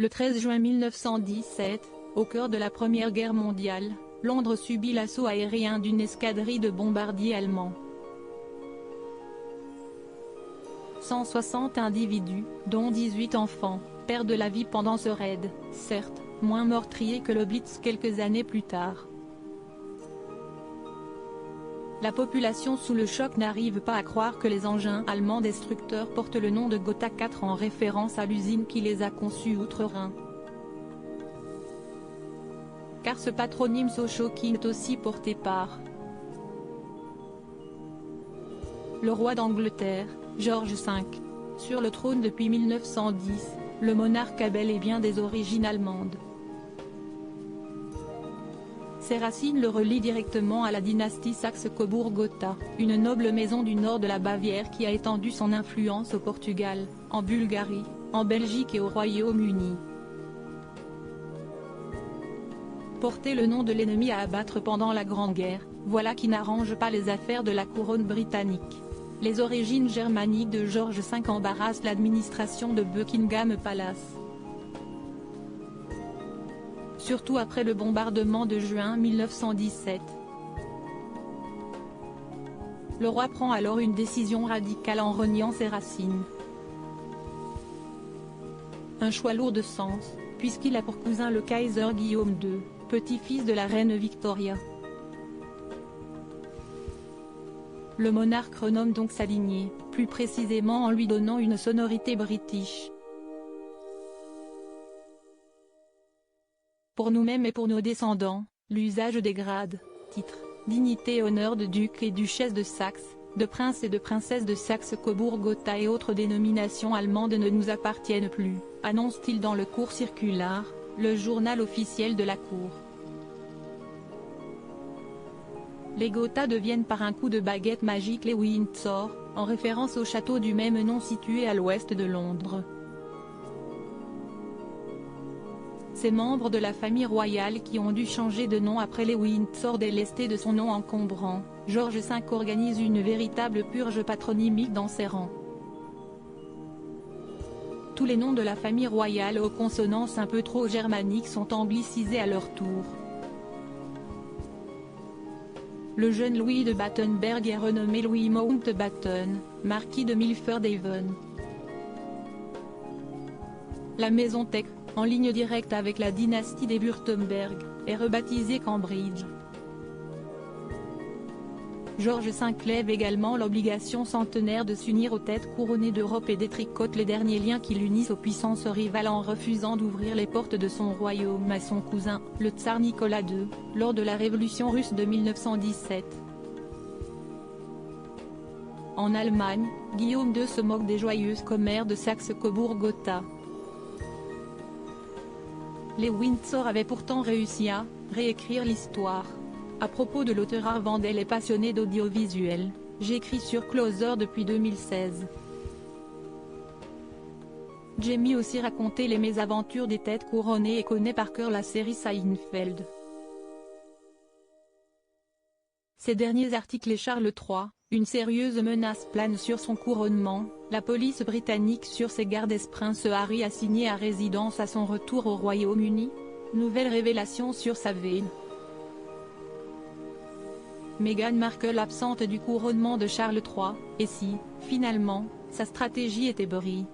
Le 13 juin 1917, au cœur de la Première Guerre mondiale, Londres subit l'assaut aérien d'une escadrille de bombardiers allemands. 160 individus, dont 18 enfants, perdent la vie pendant ce raid, certes, moins meurtrier que le Blitz quelques années plus tard. La population sous le choc n'arrive pas à croire que les engins allemands destructeurs portent le nom de Gotha 4 en référence à l'usine qui les a conçus outre-Rhin. Car ce patronyme so shocking est aussi porté par le roi d'Angleterre, George V. Sur le trône depuis 1910, le monarque a bel et bien des origines allemandes. Ses racines le relient directement à la dynastie Saxe-Cobourg-Gotha, une noble maison du nord de la Bavière qui a étendu son influence au Portugal, en Bulgarie, en Belgique et au Royaume-Uni. Porter le nom de l'ennemi à abattre pendant la Grande Guerre, voilà qui n'arrange pas les affaires de la couronne britannique. Les origines germaniques de George V embarrassent l'administration de Buckingham Palace. Surtout après le bombardement de juin 1917. Le roi prend alors une décision radicale en reniant ses racines. Un choix lourd de sens, puisqu'il a pour cousin le Kaiser Guillaume II, petit-fils de la reine Victoria. Le monarque renomme donc sa lignée, plus précisément en lui donnant une sonorité british. Pour nous-mêmes et pour nos descendants, l'usage des grades, titres, dignités et honneurs de duc et duchesse de Saxe, de prince et de princesse de Saxe-Cobourg-Gotha et autres dénominations allemandes ne nous appartiennent plus, annonce-t-il dans le Cours circulaire, le journal officiel de la cour. Les Gotha deviennent par un coup de baguette magique les Windsor, en référence au château du même nom situé à l'ouest de Londres. Ces membres de la famille royale qui ont dû changer de nom après les Windsor délestés de son nom encombrant, George V organise une véritable purge patronymique dans ses rangs. Tous les noms de la famille royale aux consonances un peu trop germaniques sont anglicisés à leur tour. Le jeune Louis de Battenberg est renommé Louis Mountbatten, marquis de Milford-Haven. La maison Tech, en ligne directe avec la dynastie des Wurtemberg, est rebaptisée Cambridge. George V lève également l'obligation centenaire de s'unir aux têtes couronnées d'Europe et détricote les derniers liens qui l'unissent aux puissances rivales en refusant d'ouvrir les portes de son royaume à son cousin, le tsar Nicolas II, lors de la révolution russe de 1917. En Allemagne, Guillaume II se moque des joyeuses commères de Saxe-Cobourg-Gotha. Les Windsor avaient pourtant réussi à réécrire l'histoire. À propos de l'auteur Arvandel et passionné d'audiovisuel, j'écris sur Closer depuis 2016. Jamie aussi raconté les mésaventures des têtes couronnées et connaît par cœur la série Seinfeld. Ces derniers articles et Charles III, une sérieuse menace plane sur son couronnement, la police britannique sur ses gardes Prince Harry assigné à résidence à son retour au Royaume-Uni. Nouvelle révélation sur sa veine. Meghan Markle absente du couronnement de Charles III, et si, finalement, sa stratégie était brie.